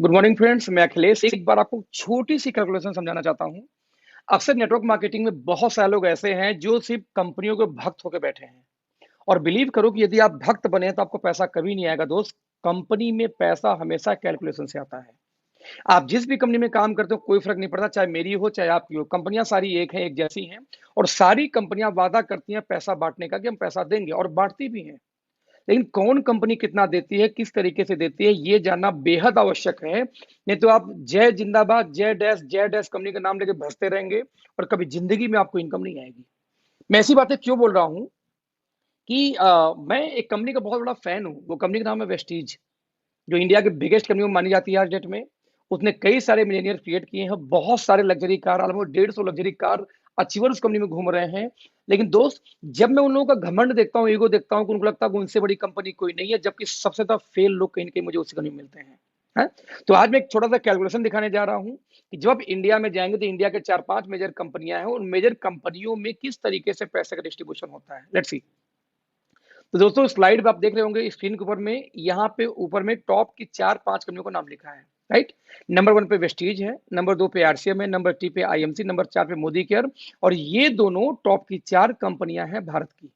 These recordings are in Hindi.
गुड मॉर्निंग फ्रेंड्स, मैं अखिलेश एक बार आपको छोटी सी कैलकुलेशन समझाना चाहता हूं। अक्सर नेटवर्क मार्केटिंग में बहुत सारे लोग ऐसे हैं जो सिर्फ कंपनियों के भक्त होकर बैठे हैं। और बिलीव करो कि यदि आप भक्त बने तो आपको पैसा कभी नहीं आएगा दोस्त। कंपनी में पैसा हमेशा कैलकुलेशन से आता है। आप जिस भी कंपनी में काम करते हो कोई फर्क नहीं पड़ता, चाहे मेरी हो चाहे आपकी हो, कंपनियां सारी एक हैं, एक जैसी हैं। और सारी कंपनियां वादा करती हैं पैसा बांटने का कि हम पैसा देंगे, और बांटती भी हैं। लेकिन कौन कंपनी कितना देती है, किस तरीके से देती है, ये जानना बेहद आवश्यक है। नहीं तो आप जय जिंदाबाद जय डैश कंपनी का नाम लेके भसते रहेंगे और कभी जिंदगी में आपको इनकम नहीं आएगी। मैं ऐसी बातें क्यों बोल रहा हूं कि मैं एक कंपनी का बहुत बड़ा फैन हूं। वो कंपनी का नाम है वेस्टीज, जो इंडिया की बिगेस्ट कंपनी में मानी जाती है आज डेट में। उसने कई सारे मिलेनियर क्रिएट किए हैं, बहुत सारे luxury car, almost 150 luxury car achiever उस कंपनी में घूम रहे हैं। लेकिन दोस्त, जब मैं उन लोगों का घमंड देखता हूँ, ईगो देखता हूँ, उनको लगता है कि उनसे बड़ी कंपनी कोई नहीं है, जबकि सबसे ज्यादा फेल लोग कहीं ना कहीं मुझे उसी कंपनी में मिलते हैं। है? तो आज मैं एक छोटा सा कैलकुलेशन दिखाने जा रहा हूँ कि जब आप इंडिया में जाएंगे तो इंडिया के 4-5 मेजर कंपनियां हैं, उन मेजर कंपनियों में किस तरीके से पैसे का डिस्ट्रीब्यूशन होता है। Let's see. तो दोस्तों, स्लाइड पे आप देख रहे होंगे स्क्रीन के ऊपर में, यहाँ पे ऊपर में टॉप की 4-5 कंपनियों का नाम लिखा है। राइट। नंबर 1 पे वेस्टीज है, नंबर 2 पे आरसीएम है, नंबर 3 पे आईएमसी, नंबर 4 पे मोदी केयर। और ये दोनों टॉप की 4 कंपनियां हैं भारत की।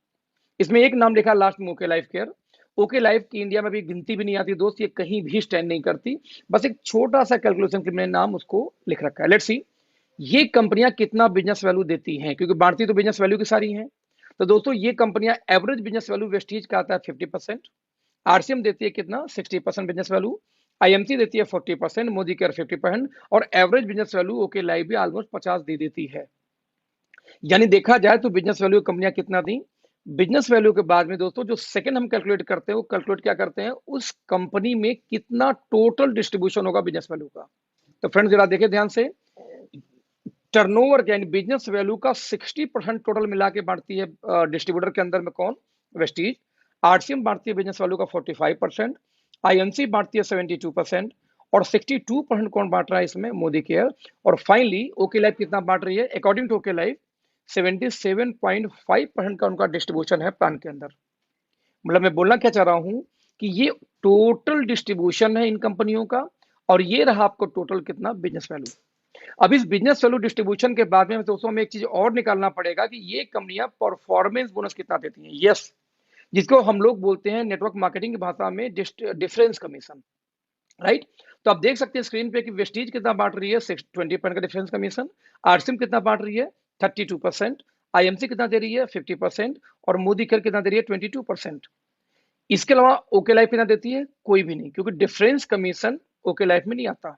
इसमें एक नाम लिखा लास्ट में, okay life care. Okay life की इंडिया में भी गिनती भी नहीं आती दोस्त, ये कहीं भी स्टैंड नहीं करती। बस एक छोटा सा कैलकुलेशन के मैंने नाम उसको लिख रखा है। लेट्स सी ये कंपनियां कितना बिजनेस वैल्यू देती हैं, क्योंकि बांटती तो बिजनेस वैल्यू की सारी हैं। तो दोस्तों, ये कंपनियां एवरेज बिजनेस वैल्यू वेस्टीज का आता है 50%, आरसीएम देती है कितना 60% बिजनेस वैल्यू, आईएमसी देती है 40%, मोदी केयर 50%, और average business value okay life भी ऑलमोस्ट 50 दे देती है। यानी देखा जाए तो बिजनेस वैल्यू कंपनियां कितना दी। बिजनेस वैल्यू के बाद में दोस्तों जो सेकंड हम कैलकुलेट करते हैं, वो कैलकुलेट क्या करते हैं, उस कंपनी में कितना टोटल डिस्ट्रीब्यूशन होगा बिजनेस वैल्यू का। तो फ्रेंड्स, जरा देखिए ध्यान से। टर्नओवर यानी बिजनेस वैल्यू का 60% टोटल मिला के बांटती है डिस्ट्रीब्यूटर के अंदर में कौन, वेस्टीज। आरसीएम बांटती है बिजनेस वैल्यू का 45%, आईएमसी बांटती है 72%, और 62% कौन बांट रहा है इसमें, मोदी केयर। और फाइनली ओके लाइफ कितना बांट रही है, अकॉर्डिंग टू ओके लाइफ 77.5% का उनका डिस्ट्रीब्यूशन है प्लान के अंदर। मतलब मैं बोलना क्या चाह रहा हूं कि ये टोटल डिस्ट्रीब्यूशन है इन कंपनियों का, और ये रहा आपको टोटल कितना बिजनेस वैल्यू। अब इस बिजनेस वैल्यू डिस्ट्रीब्यूशन के बाद में दोस्तों हमें एक चीज और निकालना पड़ेगा कि ये कंपनियां परफॉर्मेंस बोनस कितना देती हैं। यस, जिसको हम लोग बोलते हैं नेटवर्क मार्केटिंग की भाषा में डिफरेंस कमीशन। राइट। तो आप देख सकते हैं स्क्रीन पे कि वेस्टीज कितना बांट रही है, 20% का डिफरेंस कमीशन। आरसीएम कितना बांट रही है, 32%। आईएमसी कितना दे रही है, 50%। और मोदी केयर कितना दे रही है, 22%। इसके अलावा ओके लाइफ कितना देती है, कोई भी नहीं, क्योंकि डिफरेंस कमीशन ओके लाइफ में नहीं आता।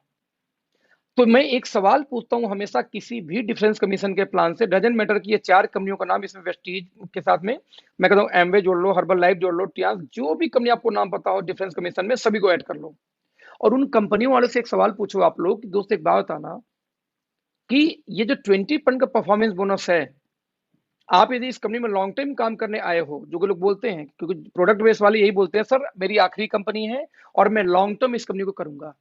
तो मैं एक सवाल पूछता हूं हमेशा किसी भी डिफरेंस कमीशन के प्लान से, डजेंट मैटर कि ये 4 कंपनियों का नाम इसमें वेस्टीज के साथ में, मैं कहता हूं एमवे जोड़ लो, हर्बल लाइफ जोड़ लो, टियास, जो भी कंपनी आपको नाम पता हो डिफरेंस कमीशन में, सभी को ऐड कर लो। और उन कंपनियों वालों से एक सवाल पूछो आप लोग कि दोस्त एक बात बताना कि ये जो 20% का परफॉर्मेंस बोनस है, आप यदि इस कंपनी में लॉन्ग टाइम काम करने आए हो, जो कि लोग बोलते हैं, क्योंकि प्रोडक्ट बेस वाले यही बोलते हैं, सर मेरी आखिरी कंपनी है और मैं लॉन्ग टर्म इस कंपनी को करूंगा।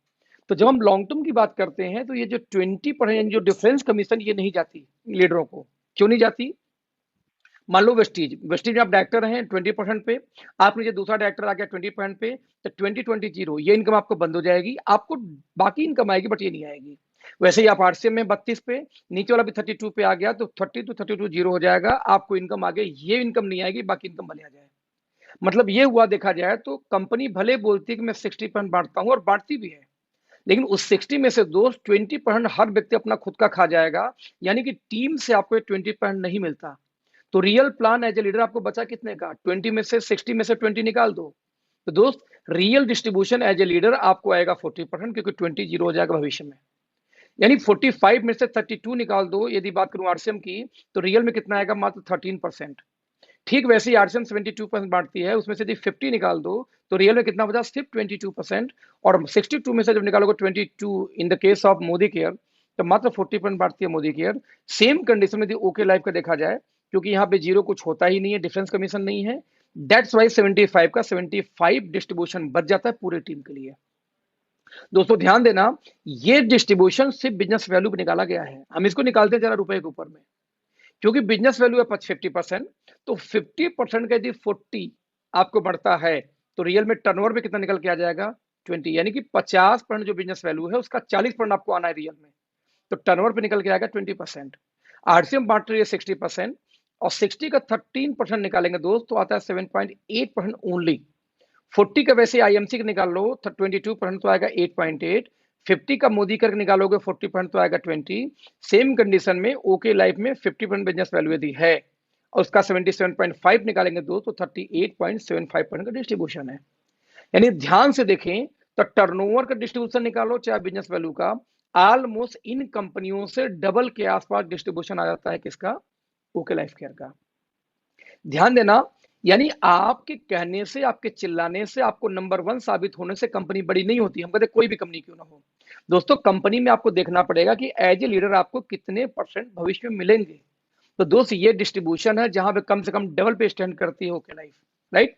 तो जब हम लॉन्ग टर्म की बात करते हैं तो ये जो 20% जो डिफरेंस कमीशन, ये नहीं जाती लीडरों को। क्यों नहीं जाती? मान लो वेस्टीज वेस्टीज में आप डायरेक्टर हैं 20% पे, आप नीचे दूसरा डायरेक्टर आ गया 20% पे, तो 20-20 ये इनकम आपको बंद हो जाएगी, आपको बाकी इनकम आएगी बट ये नहीं आएगी। वैसे ही आप आरसीएम में 32 पे, नीचे वाला भी 32 पे आ गया, तो 30 to 32 जीरो हो जाएगा, आपको इनकम आ गई, ये इनकम नहीं आएगी, बाकी इनकम भले आ जाए। मतलब ये हुआ, देखा जाए तो कंपनी भले बोलती है कि मैं 60% बांटता हूँ, और बांटती भी है, लेकिन उस 60 में से दोस्त 20% हर व्यक्ति अपना खुद का खा जाएगा। यानी कि टीम से आपको 20% नहीं मिलता। तो real plan as a leader आपको बचा कितने का, 20 में से 60 में से 20 निकाल दो। तो दोस्त, real distribution as a leader आपको आएगा 40%, क्योंकि 20 जीरो हो जाएगा भविष्य में। यानी 45 में से 32 निकाल दो, यदि बात करूं आरसीएम की, तो रियल में कितना आएगा, मात्र 13%। ठीक वैसे ही आरसीएम 72% बांटती है, उसमें से यदि 50 निकाल दो तो रियल में कितना बचा, सिर्फ 22%। और 62 में से जब निकालोगे 22 in the case of Modi care, तो मात्र 40% बांटती है मोदी केयर। सेम कंडीशन में ओके लाइफ का देखा जाए, क्योंकि यहाँ पे जीरो कुछ होता ही नहीं है, डिफरेंस कमीशन नहीं है, दैट्स वाई 75 का 75 डिस्ट्रीब्यूशन बच जाता है पूरे टीम के लिए। दोस्तों ध्यान देना, ये डिस्ट्रीब्यूशन सिर्फ बिजनेस वैल्यू पे निकाला गया है, हम इसको निकालते हैं जरा रुपए के ऊपर में। क्योंकि बिजनेस वैल्यू है 50%, तो 50% का यदि 40 आपको बढ़ता है, तो रियल में टर्नओवर में कितना निकल के आ जाएगा, 20, यानी कि 50% जो बिजनेस वैल्यू है उसका 40% आपको आना है रियल में, तो टर्नओवर पे निकल के आएगा 20%। आरसीएम बांट रही है 60%, और 60 का 13% निकालेंगे दोस्त तो आता है 7.8% ओनली। 40 का वैसे आईएमसी का निकाल लो तो 22% तो आएगा 8.8। 50 का मोदी करके निकालोगे 40% तो आएगा 20। सेम कंडीशन में ओके लाइफ में 50% बिजनेस वैल्यू यदि है और उसका 77.5 निकालेंगे दोस्त तो 38.75% का डिस्ट्रीब्यूशन है। यानी ध्यान से देखें तो टर्नओवर का डिस्ट्रीब्यूशन निकालो चाहे बिजनेस वैल्यू का, ऑलमोस्ट इन कंपनियों से डबल के आसपास डिस्ट्रीब्यूशन आ जाता है किसका, ओके लाइफ केयर का। ध्यान देना, यानी आपके कहने से, आपके चिल्लाने से, आपको नंबर 1 साबित होने से कंपनी बड़ी नहीं होती। हम कहते कोई भी कंपनी क्यों ना हो दोस्तों, कंपनी में आपको देखना पड़ेगा कि एज ए लीडर आपको कितने % भविष्य में मिलेंगे। तो दोस्त ये डिस्ट्रीब्यूशन है जहां पे कम से कम डबल पे स्टैंड करती है ओके लाइफ, राइट।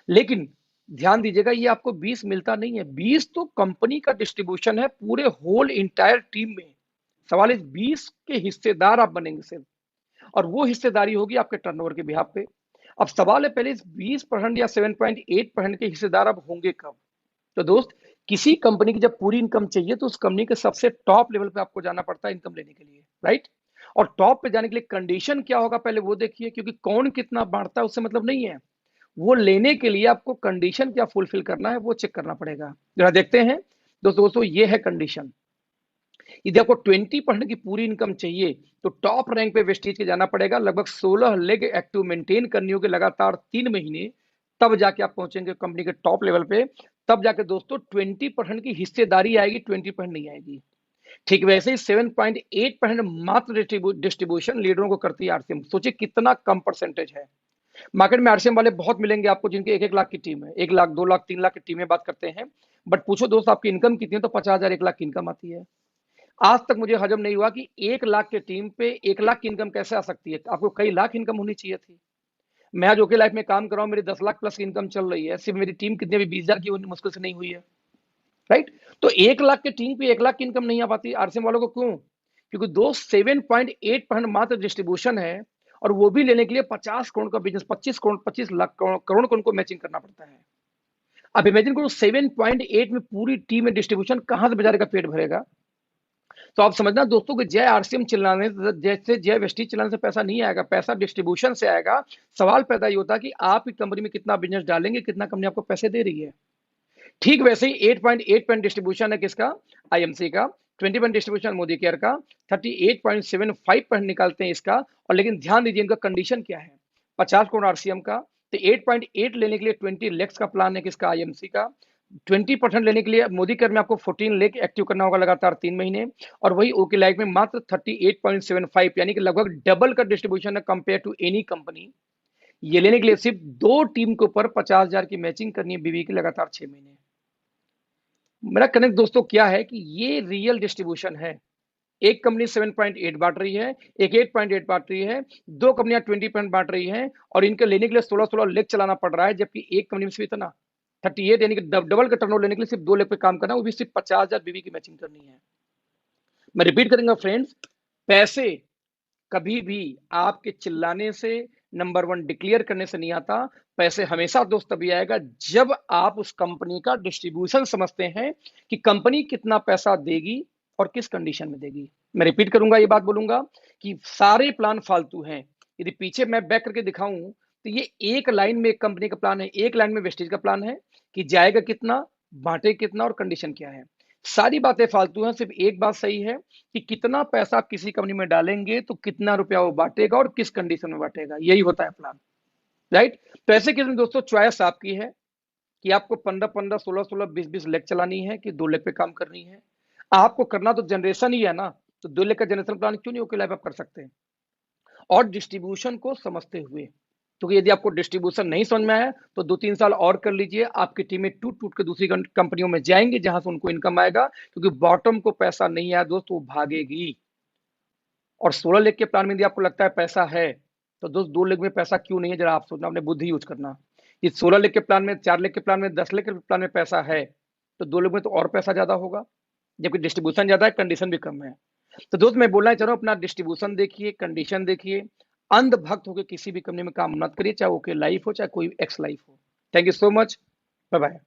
लेकिन ध्यान दीजिएगा ये आपको 20 मिलता नहीं है, 20 तो कंपनी का डिस्ट्रीब्यूशन है पूरे होल इंटायर टीम में। सवाल इस 20 के हिस्सेदार आप बनेंगे सिर्फ, और वो हिस्सेदारी होगी आपके टर्नओवर के बिहाफ पे। अब सवाल है पहले इस 20% या 7.8% के हिस्सेदार अब होंगे कब। तो दोस्त किसी कंपनी की जब पूरी इनकम चाहिए तो उस कंपनी के सबसे टॉप लेवल पे आपको जाना पड़ता है इनकम लेने के लिए, राइट। और टॉप पे जाने के लिए कंडीशन क्या होगा पहले वो देखिए, क्योंकि कौन कितना बांटता है उससे मतलब नहीं है, वो लेने के लिए आपको कंडीशन क्या फुलफिल करना है वो चेक करना पड़ेगा। जरा देखते हैं दोस्तों ये है कंडीशन। यदि आपको 20% की पूरी इनकम चाहिए तो टॉप रैंक पे वेस्टीज के जाना पड़ेगा, लगभग 16 लेग एक्टिव मेंटेन करनी होगी लगातार 3 महीने, तब जाके आप पहुंचेंगे कंपनी के टॉप लेवल पे। तब जाके दोस्तों 20% की हिस्सेदारी आएगी, 20% नहीं आएगी। ठीक वैसे ही 7.8% मात्र डिस्ट्रीब्यूशन लीडरों को करती है आरसीएम। सोचिए कितना कम परसेंटेज है। मार्केट में आरसीएम वाले बहुत मिलेंगे आपको जिनके 1-1 लाख की टीम है, 1 लाख 2 लाख 3 लाख की टीमें बात करते हैं, बट पूछो दोस्त आपकी इनकम कितनी है तो 50,000 1 लाख की इनकम आती है। आज तक मुझे हजम नहीं हुआ कि 1 लाख के टीम पे 1 लाख की इनकम कैसे आ सकती है। आपको कई लाख इनकम होनी चाहिए थी। मैं आज ओके लाइफ में काम कर रहा हूं, मेरी 10 लाख प्लस की इनकम चल रही है, सिर्फ मेरी टीम कितनी भी 20,000 की मुश्किल से नहीं हुई है, राइट। तो 1 लाख के टीम पे 1 लाख की इनकम नहीं आ पाती आरसीएम वालों को, क्यों? क्योंकि दोस्त 7.8% मात्र डिस्ट्रीब्यूशन है, और वो भी लेने के लिए 50 करोड़ का बिजनेस, 25 करोड़ 25 लाख करोड़ को उनको मैचिंग करना पड़ता है। अब इमेजिन करो 7.8 में पूरी टीम में डिस्ट्रीब्यूशन कहां से बेचारे का पेट भरेगा। तो आप समझना दोस्तों कि जय आरसीएम चिल्लाने जैसे जय वेस्टीज चिल्लाने से पैसा नहीं आएगा, पैसा डिस्ट्रीब्यूशन से आएगा। सवाल पैदा ये होता है कि आप की कंपनी में कितना बिजनेस डालेंगे, कितना कंपनी आपको पैसे दे रही है। ठीक वैसे ही 8.8% डिस्ट्रीब्यूशन है किसका, आईएमसी का, 20% डिस्ट्रीब्यूशन मोदी केयर का, 38.75% निकालते हैं इसका। और लेकिन ध्यान दीजिए इनका कंडीशन क्या है, 50 करोड़ आरसीएम का, तो 8.8 लेने के लिए 20 लाख का प्लान है किसका, आईएमसी का। 20% लेने के लिए मोदी केयर में आपको 14 लाख एक्टिव करना होगा लगातार 3 महीने, और वही ओके लाइफ में मात्र 38.75, यानी कि लगभग डबल का डिस्ट्रीब्यूशन है कंपेयर टू एनी कंपनी। ये लेने के लिए सिर्फ 2 टीम के ऊपर 50,000 की मैचिंग करनी है बीवी की लगातार 6 महीने। मेरा कनेक्ट दोस्तों क्या है कि ये रियल डिस्ट्रीब्यूशन है। एक कंपनी 7.8 बांट रही है, एक 8.8 बांट रही है, 2 कंपनियां 20% बांट रही हैं, और इनके लेने के लिए 16 लेग चलाना पड़ रहा है, जबकि एक कंपनी में सिर्फ इतना 38, यानी कि डबल का टर्नओवर लेने के लिए सिर्फ 2 लेग पे काम करना है, वो भी सिर्फ 50,000 बीवी की मैचिंग करनी है। मैं रिपीट करूंगा फ्रेंड्स, पैसे कभी भी आपके चिल्लाने से, नंबर 1 डिक्लेयर करने से नहीं आता। पैसे हमेशा दोस्त तभी आएगा जब आप उस कंपनी का डिस्ट्रीब्यूशन समझते हैं कि कंपनी कितना पैसा देगी और किस कंडीशन में देगी। मैं रिपीट करूंगा, ये बात बोलूंगा कि सारे प्लान फालतू हैं। यदि पीछे मैं बैक करके दिखाऊं तो ये एक लाइन में एक कंपनी का प्लान है, एक लाइन में वेस्टेज का प्लान है कि जाएगा कितना, बांटे कितना और कंडीशन क्या है। सारी बातें फालतू हैं, सिर्फ एक बात सही है कि कितना पैसा आप किसी कंपनी में डालेंगे तो कितना रुपया वो बांटेगा और किस कंडीशन में बांटेगा, यही होता है प्लान, राइट। तो ऐसे केस में दोस्तों चॉइस आपकी है कि आपको 15-15, 16-16, 20-20 लेग चलानी है कि 2 लेग पे काम करनी है। आपको करना तो जनरेशन ही है ना, तो 2 लेग का जनरेशन प्लान क्यों नहीं ओके लाइफ आप कर सकते हैं, और डिस्ट्रीब्यूशन को समझते हुए। तो यदि आपको डिस्ट्रीब्यूशन नहीं समझ में आया तो 2-3 साल और कर लीजिए, आपकी टीमें टूट टूट के दूसरी कंपनियों में जाएंगी जहां से उनको इनकम आएगा, क्योंकि बॉटम को पैसा नहीं आया दोस्त वो भागेगी। और 16 लेग के प्लान में यदि आपको लगता है पैसा है तो दोस्त 2 लेग में पैसा क्यों नहीं है, जरा आप सोचना, अपने बुद्धि यूज करना। ये 16 लेग के प्लान में, 4 लेग के प्लान में, 10 लेग के प्लान में पैसा है तो 2 लेग में तो और पैसा ज्यादा होगा, जबकि डिस्ट्रीब्यूशन ज्यादा है, कंडीशन भी कम है। तो दोस्त मैं बोलना चाह रहा हूँ अपना डिस्ट्रीब्यूशन देखिए, कंडीशन देखिए, अंधभक्त होकर किसी भी कंपनी में काम मत करिए, चाहे ओके लाइफ हो चाहे कोई एक्स लाइफ हो। Thank you so much, bye bye.